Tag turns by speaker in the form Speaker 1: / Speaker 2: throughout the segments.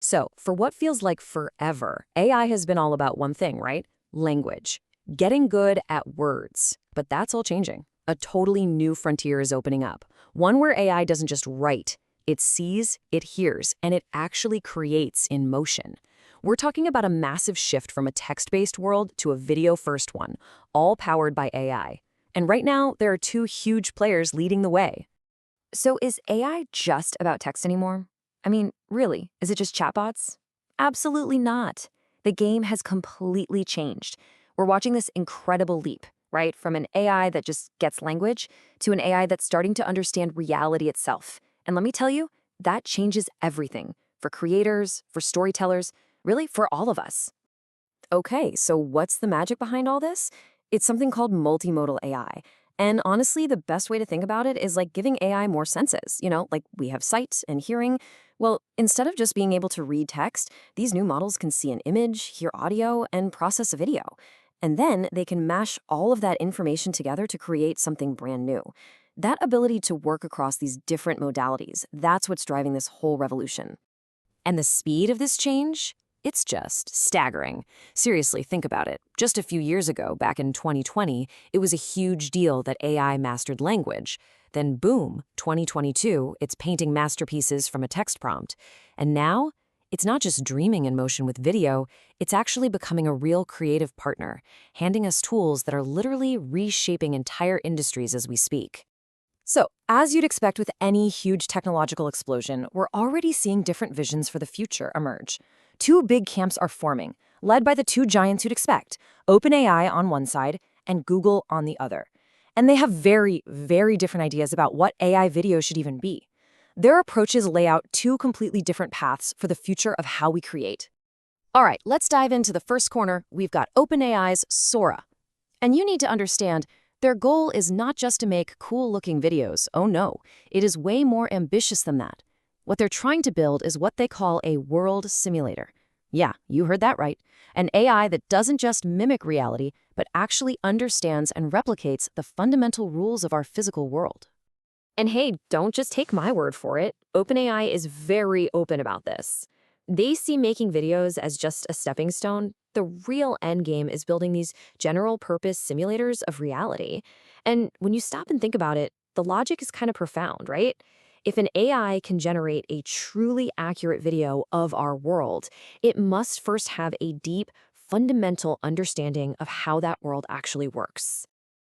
Speaker 1: So, for what feels like forever, AI has been all about one thing, right? Language. Getting good at words. But that's all changing. A totally new frontier is opening up. One where AI doesn't just write, it sees, it hears, and it actually creates in motion. We're talking about a massive shift from a text-based world to a video-first one, all powered by AI. And right now, there are two huge players leading the way.
Speaker 2: So is AI just about text anymore? I mean, really, is it just chatbots? Absolutely not. The game has completely changed. We're watching this incredible leap, right? From an AI that just gets language to an AI that's starting to understand reality itself. And let me tell you, that changes everything for creators, for storytellers, really for all of us.
Speaker 1: Okay, so what's the magic behind all this? It's something called multimodal AI. And honestly, the best way to think about it is like giving AI more senses. Like we have sight and hearing. Well, instead of just being able to read text, these new models can see an image, hear audio, and process a video. And then they can mash all of that information together to create something brand new. That ability to work across these different modalities, that's what's driving this whole revolution. And the speed of this change? It's just staggering. Seriously, think about it. Just a few years ago, back in 2020, it was a huge deal that AI mastered language. Then boom, 2022, it's painting masterpieces from a text prompt. And now, it's not just dreaming in motion with video, it's actually becoming a real creative partner, handing us tools that are literally reshaping entire industries as we speak. So, as you'd expect with any huge technological explosion, we're already seeing different visions for the future emerge. Two big camps are forming, led by the two giants you'd expect, OpenAI on one side and Google on the other. And they have very, very different ideas about what AI video should even be. Their approaches lay out two completely different paths for the future of how we create. All right, let's dive into the first corner. We've got OpenAI's Sora. And you need to understand, their goal is not just to make cool-looking videos. Oh no, it is way more ambitious than that. What they're trying to build is what they call a world simulator. Yeah, you heard that right. An AI that doesn't just mimic reality, but actually understands and replicates the fundamental rules of our physical world. And hey, don't just take my word for it. OpenAI is very open about this. They see making videos as just a stepping stone. The real end game is building these general-purpose simulators of reality. And when you stop and think about it, the logic is kind of profound, right? If an AI can generate a truly accurate video of our world, it must first have a deep, fundamental understanding of how that world actually works.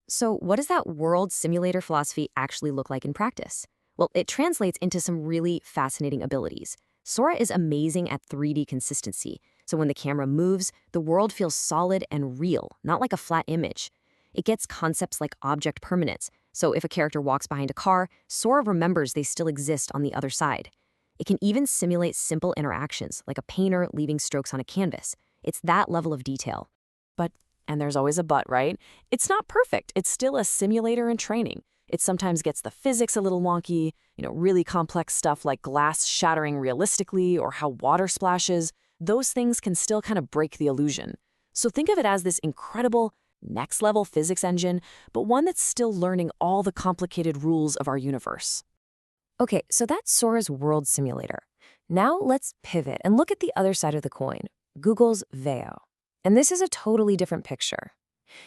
Speaker 1: So what does that world simulator philosophy actually look like in practice? Well, it translates into some really fascinating abilities. Sora is amazing at 3D consistency, so when the camera moves, the world feels solid and real, not like a flat image. It gets concepts like object permanence, so if a character walks behind a car, Sora remembers they still exist on the other side. It can even simulate simple interactions, like a painter leaving strokes on a canvas. It's that level of detail. But, and there's always a but, right? It's not perfect. It's still a simulator in training. It sometimes gets the physics a little wonky, really complex stuff like glass shattering realistically or how water splashes. Those things can still kind of break the illusion. So think of it as this incredible, next-level physics engine, but one that's still learning all the complicated rules of our universe. Okay, so that's Sora's world simulator. Now let's pivot and look at the other side of the coin, Google's Veo. And this is a totally different picture.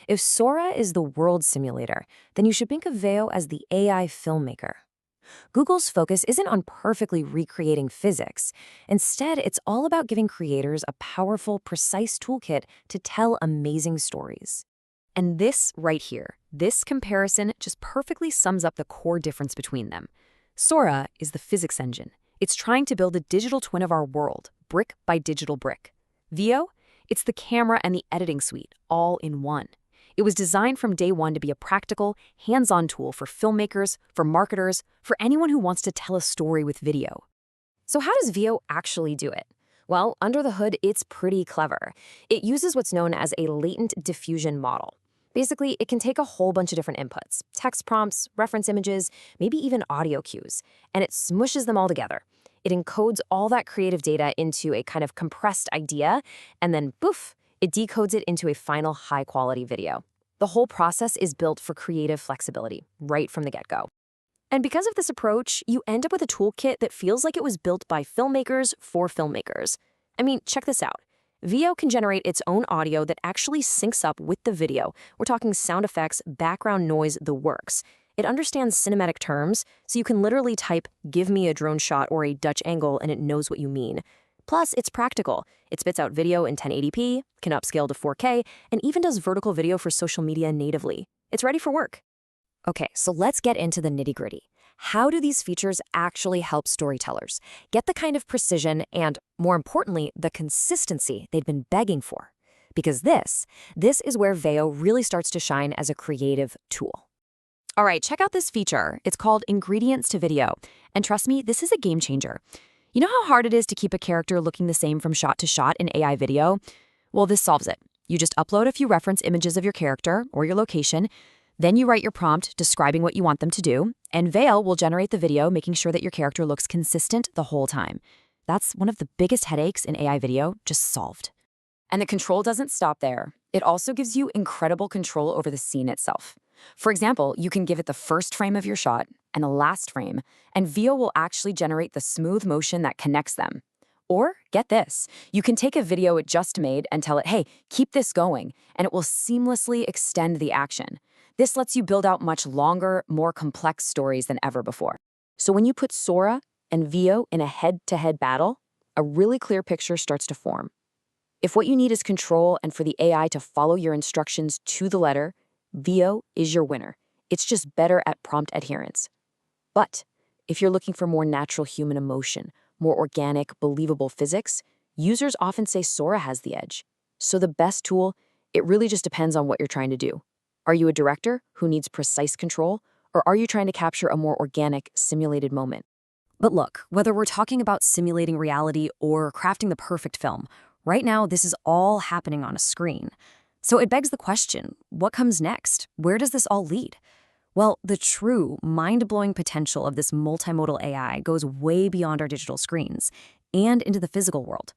Speaker 1: If Sora is the world simulator, then you should think of Veo as the AI filmmaker. Google's focus isn't on perfectly recreating physics. Instead, it's all about giving creators a powerful, precise toolkit to tell amazing stories. And this right here, this comparison just perfectly sums up the core difference between them. Sora is the physics engine. It's trying to build a digital twin of our world, brick by digital brick. Veo, it's the camera and the editing suite, all in one. It was designed from day one to be a practical, hands-on tool for filmmakers, for marketers, for anyone who wants to tell a story with video. So how does Veo actually do it? Well, under the hood, it's pretty clever. It uses what's known as a latent diffusion model. Basically, it can take a whole bunch of different inputs, text prompts, reference images, maybe even audio cues, and it smushes them all together. It encodes all that creative data into a kind of compressed idea, and then poof, it decodes it into a final high-quality video. The whole process is built for creative flexibility, right from the get-go. And because of this approach, you end up with a toolkit that feels like it was built by filmmakers for filmmakers. I mean, check this out. Veo can generate its own audio that actually syncs up with the video. We're talking sound effects, background noise, the works. It understands cinematic terms, so you can literally type, "give me a drone shot" or a Dutch angle, and it knows what you mean. Plus, it's practical. It spits out video in 1080p, can upscale to 4K, and even does vertical video for social media natively. It's ready for work.
Speaker 2: Okay, so let's get into the nitty-gritty. How do these features actually help storytellers get the kind of precision and, more importantly, the consistency they'd been begging for? Because this is where Veo really starts to shine as a creative tool. All right, check out this feature. It's called Ingredients to Video. And trust me, this is a game changer. You know how hard it is to keep a character looking the same from shot to shot in AI video? Well, this solves it. You just upload a few reference images of your character or your location. Then you write your prompt describing what you want them to do, and Veo will generate the video, making sure that your character looks consistent the whole time. That's one of the biggest headaches in AI video, just solved. And the control doesn't stop there. It also gives you incredible control over the scene itself. For example, you can give it the first frame of your shot and the last frame, and Veo will actually generate the smooth motion that connects them. Or, get this, you can take a video it just made and tell it, "Hey, keep this going," and it will seamlessly extend the action. This lets you build out much longer, more complex stories than ever before. So when you put Sora and Veo in a head-to-head battle, a really clear picture starts to form. If what you need is control and for the AI to follow your instructions to the letter, Veo is your winner. It's just better at prompt adherence. But if you're looking for more natural human emotion, more organic, believable physics, users often say Sora has the edge. So the best tool, it really just depends on what you're trying to do. Are you a director who needs precise control, or are you trying to capture a more organic, simulated moment? But look, whether we're talking about simulating reality or crafting the perfect film, right now this is all happening on a screen. So it begs the question, what comes next? Where does this all lead? Well, the true, mind-blowing potential of this multimodal AI goes way beyond our digital screens and into the physical world.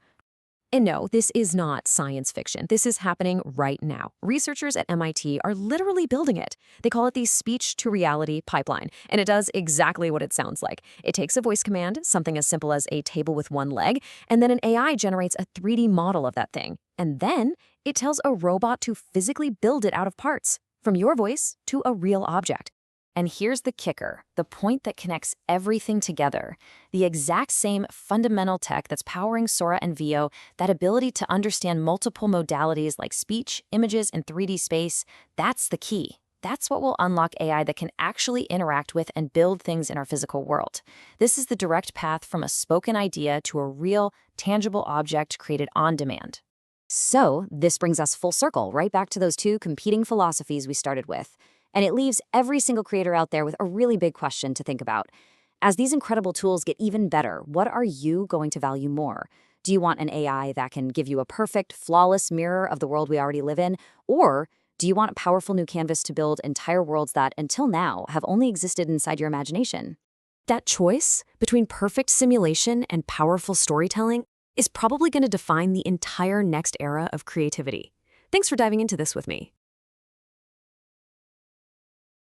Speaker 2: And no, this is not science fiction. This is happening right now. Researchers at MIT are literally building it. They call it the speech-to-reality pipeline, and it does exactly what it sounds like. It takes a voice command, something as simple as a table with one leg, and then an AI generates a 3D model of that thing. And then it tells a robot to physically build it out of parts, from your voice to a real object. And here's the kicker, the point that connects everything together. The exact same fundamental tech that's powering Sora and Veo, that ability to understand multiple modalities like speech, images, and 3D space, that's the key. That's what will unlock AI that can actually interact with and build things in our physical world. This is the direct path from a spoken idea to a real, tangible object created on demand. So this brings us full circle, right back to those two competing philosophies we started with. And it leaves every single creator out there with a really big question to think about. As these incredible tools get even better, what are you going to value more? Do you want an AI that can give you a perfect, flawless mirror of the world we already live in? Or do you want a powerful new canvas to build entire worlds that, until now, have only existed inside your imagination? That choice between perfect simulation and powerful storytelling is probably going to define the entire next era of creativity. Thanks for diving into this with me.